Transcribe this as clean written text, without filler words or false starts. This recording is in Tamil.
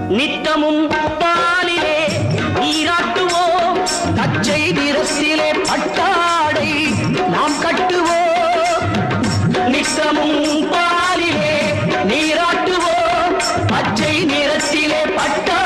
நித்தமும் பாலிலே நீராட்டுவோம் பச்சை நிறத்திலே பட்டாடை நாம் கட்டுவோம் நித்தமும் பாலிலே நீராட்டுவோம் பச்சை நிறத்திலே பட்டாடை